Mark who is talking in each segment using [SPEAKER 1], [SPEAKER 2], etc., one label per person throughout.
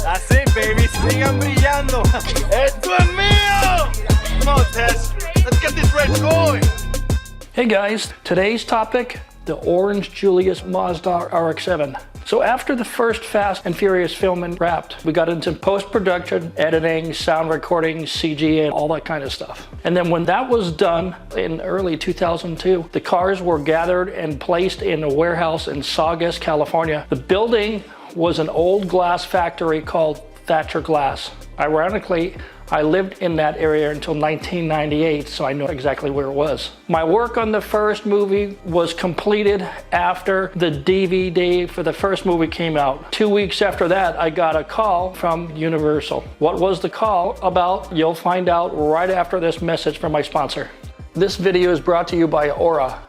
[SPEAKER 1] That's it, baby. Sigan brillando. Esto es mío. Come on, Tess. Let's get this race going.
[SPEAKER 2] Hey guys, today's topic, the Orange Julius Mada Rx7. So after the first Fast and Furious filming wrapped, we got into post-production, editing, sound recording, CG, and all that kind of stuff. And then when that was done in early 2002, the cars were gathered and placed in a warehouse in Saugus, California. The building was an old glass factory called Thatcher Glass. Ironically, I lived in that area until 1998, so I know exactly where it was. My work on the first movie was completed after the DVD for the first movie came out. 2 weeks after that, I got a call from Universal. What was the call about? You'll find out right after this message from my sponsor. This video is brought to you by Aura.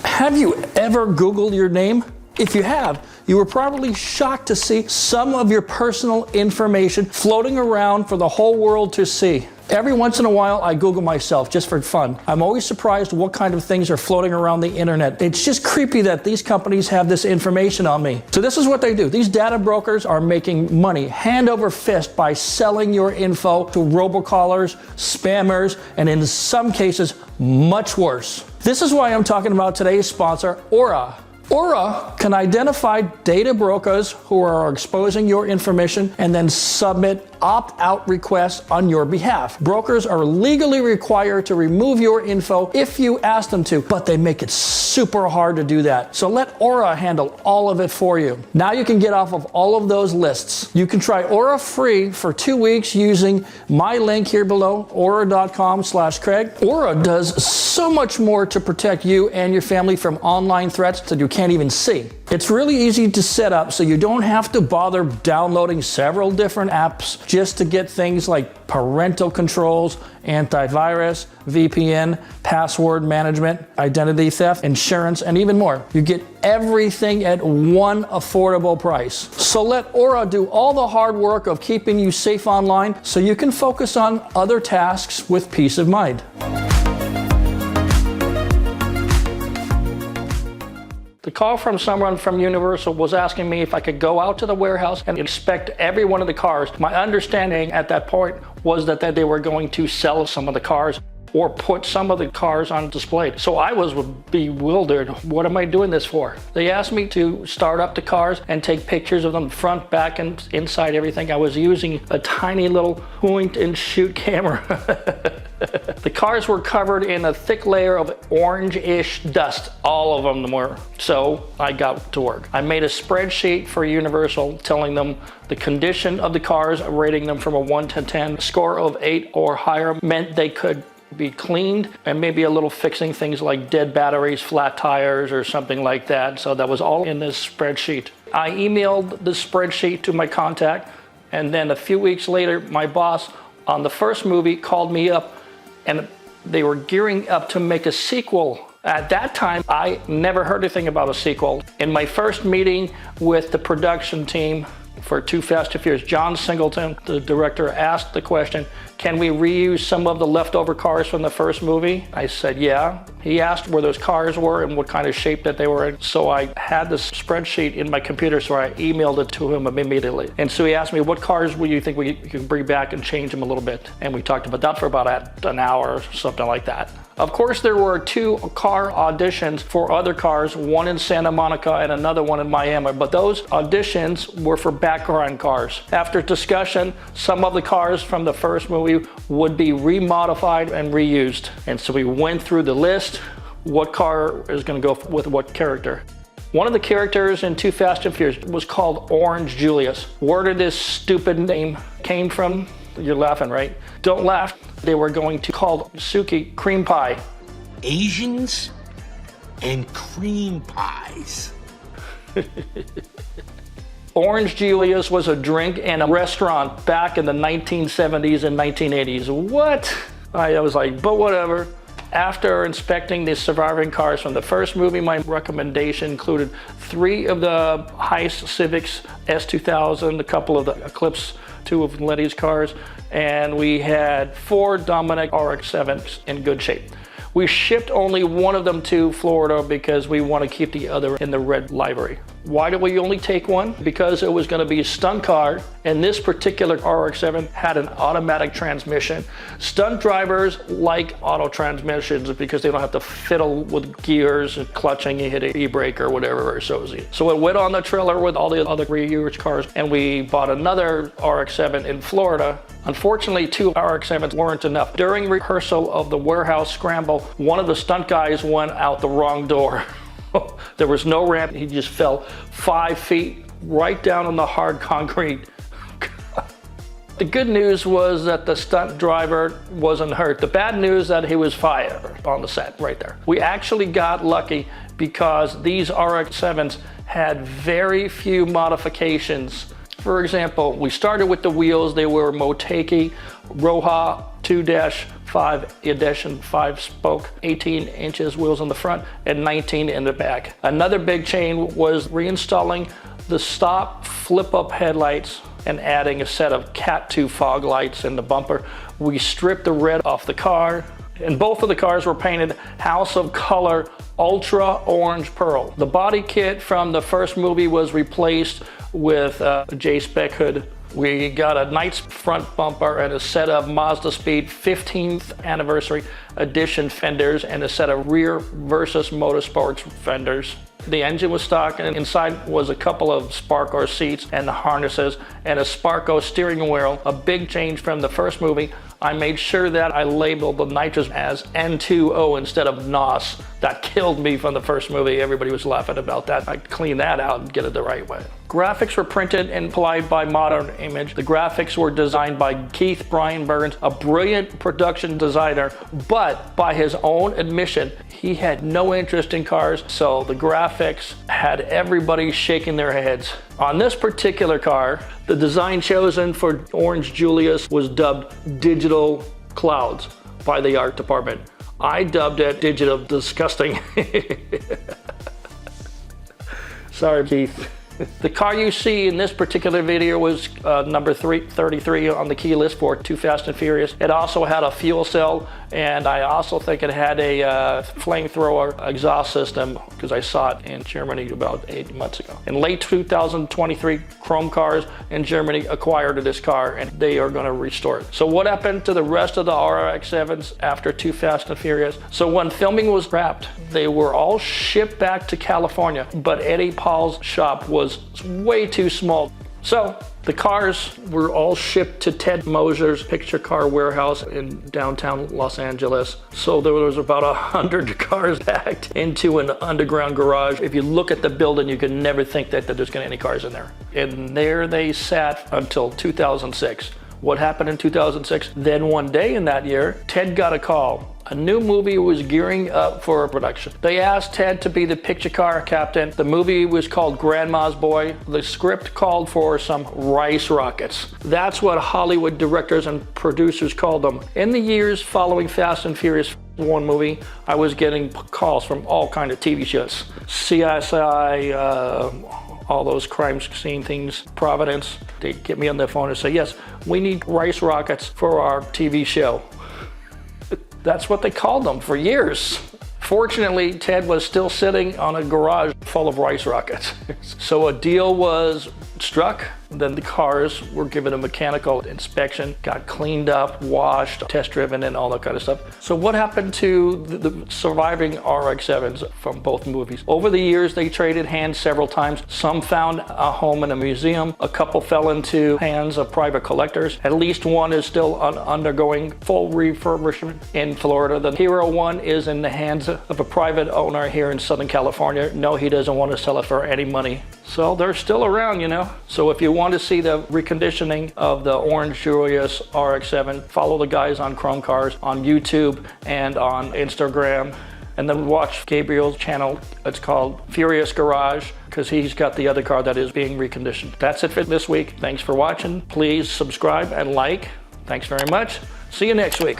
[SPEAKER 2] Have you ever Googled your name? If you have, you were probably shocked to see some of your personal information floating around for the whole world to see. Every once in a while, I Google myself just for fun. I'm always surprised what kind of things are floating around the internet. It's just creepy that these companies have this information on me. So this is what they do. These data brokers are making money hand over fist by selling your info to robocallers, spammers, and in some cases, much worse. This is why I'm talking about today's sponsor, Aura. Aura can identify data brokers who are exposing your information and then submit opt-out requests on your behalf. Brokers are legally required to remove your info if you ask them to, but they make it super hard to do that. So let Aura handle all of it for you. Now you can get off of all of those lists. You can try Aura free for 2 weeks using my link here below, aura.com/Craig. Aura does so much more to protect you and your family from online threats that you can't even see. It's really easy to set up so you don't have to bother downloading several different apps just to get things like parental controls, antivirus, VPN, password management, identity theft, insurance, and even more. You get everything at one affordable price. So let Aura do all the hard work of keeping you safe online so you can focus on other tasks with peace of mind. The call from someone from Universal was asking me if I could go out to the warehouse and inspect every one of the cars. My understanding at that point was that they were going to sell some of the cars or put some of the cars on display. So I was bewildered. What am I doing this for? They asked me to start up the cars and take pictures of them front, back, and inside everything. I was using a tiny little point and shoot camera. The cars were covered in a thick layer of orange-ish dust. All of them were. So I got to work. I made a spreadsheet for Universal telling them the condition of the cars, rating them from a 1 to 10. A score of 8 or higher meant they could be cleaned and maybe a little fixing things like dead batteries, flat tires, or something like that. So that was all in this spreadsheet. I emailed the spreadsheet to my contact, and then a few weeks later, my boss on the first movie called me up, and they were gearing up to make a sequel. At that time, I never heard anything about a sequel. In my first meeting with the production team for Too Fast, Too Furious, John Singleton, the director, asked the question, can we reuse some of the leftover cars from the first movie? I said, yeah. He asked where those cars were and what kind of shape that they were in. So I had this spreadsheet in my computer, so I emailed it to him immediately. And so he asked me, what cars will you think we can bring back and change them a little bit? And we talked about that for about an hour or something like that. Of course, there were 2 car auditions for other cars, one in Santa Monica and another one in Miami, but those auditions were for background cars. After discussion, some of the cars from the first movie would be remodified and reused. And so we went through the list, what car is going to go with what character. One of the characters in Too Fast and Furious was called Orange Julius. Where did this stupid name came from? You're laughing, right? Don't laugh. They were going to call Suki cream pie.
[SPEAKER 3] Asians and cream pies.
[SPEAKER 2] Orange Julius was a drink and a restaurant back in the 1970s and 1980s. What? I was like, but whatever. After inspecting the surviving cars from the first movie, my recommendation included 3 of the Heist Civics S2000, a couple of the Eclipse 2 of Lenny's cars, and we had 4 Dominic RX7s in good shape. We shipped only one of them to Florida because we want to keep the other in the red livery. Why did we only take one? Because it was going to be a stunt car, and this particular RX-7 had an automatic transmission. Stunt drivers like auto transmissions because they don't have to fiddle with gears and clutching, you hit an e-brake or whatever. So it went on the trailer with all the other reused cars, and we bought another RX-7 in Florida. Unfortunately, 2 RX-7s weren't enough. During rehearsal of the warehouse scramble, one of the stunt guys went out the wrong door. There was no ramp. He just fell 5 feet right down on the hard concrete. The good news was that the stunt driver wasn't hurt. The bad news that he was fired on the set right there. We actually got lucky because these RX-7s had very few modifications. For example, we started with the wheels. They were Motegi Roja 2-5 edition 5-spoke, 18 inches wheels on the front and 19 in the back. Another big change was reinstalling the stop flip-up headlights and adding a set of Cat 2 fog lights in the bumper. We stripped the red off the car, and both of the cars were painted House of Color Ultra Orange Pearl. The body kit from the first movie was replaced with a J-spec hood. We got a Knights front bumper and a set of Mazda Speed 15th anniversary edition fenders and a set of rear Versus Motorsports fenders. The engine was stock, and inside was a couple of Sparco seats and the harnesses and a Sparco steering wheel. A big change from the first movie. I made sure that I labeled the nitrous as N2O instead of NOS. That killed me from the first movie. Everybody was laughing about that. I cleaned that out and get it the right way. Graphics were printed and applied by Modern Image. The graphics were designed by Keith Brian Burns, a brilliant production designer, but by his own admission, he had no interest in cars, so the graphics had everybody shaking their heads. On this particular car, the design chosen for Orange Julius was dubbed Digital Clouds by the art department. I dubbed it Digital Disgusting. Sorry, Keith. The car you see in this particular video was number 33 on the key list for Too Fast and Furious. It also had a fuel cell, and I also think it had a flamethrower exhaust system because I saw it in Germany about 8 months ago. In late 2023, Chrome Cars in Germany acquired this car, and they are going to restore it. So what happened to the rest of the RX-7s after Too Fast and Furious? So when filming was wrapped, they were all shipped back to California, but Eddie Paul's shop was way too small. So the cars were all shipped to Ted Moser's picture car warehouse in downtown Los Angeles. So there was about 100 cars packed into an underground garage. If you look at the building, you could never think that there's going to be any cars in there. And there they sat until 2006. What happened in 2006? Then one day in that year, Ted got a call. A new movie was gearing up for production. They asked Ted to be the picture car captain. The movie was called Grandma's Boy. The script called for some rice rockets. That's what Hollywood directors and producers called them. In the years following Fast and Furious 1 movie, I was getting calls from all kinds of TV shows. CSI, all those crime scene things, Providence. They get me on the phone and say, yes, we need rice rockets for our TV show. That's what they called them for years. Fortunately, Ted was still sitting on a garage full of rice rockets. So a deal was struck. Then the cars were given a mechanical inspection, got cleaned up, washed, test driven, and all that kind of stuff. So what happened to the surviving RX-7s from both movies? Over the years, they traded hands several times. Some found a home in a museum. A couple fell into hands of private collectors. At least one is still undergoing full refurbishment in Florida. The Hero 1 is in the hands of a private owner here in Southern California. No, he doesn't want to sell it for any money. So they're still around, you know. So if you want to see the reconditioning of the Orange Julius Rx7, follow the guys on Chrome Cars on YouTube and on Instagram. And then watch Gabriel's channel. It's called Furious Garage because he's got the other car that is being reconditioned. That's it for this week. Thanks for watching. Please subscribe and like. Thanks very much. See you next week.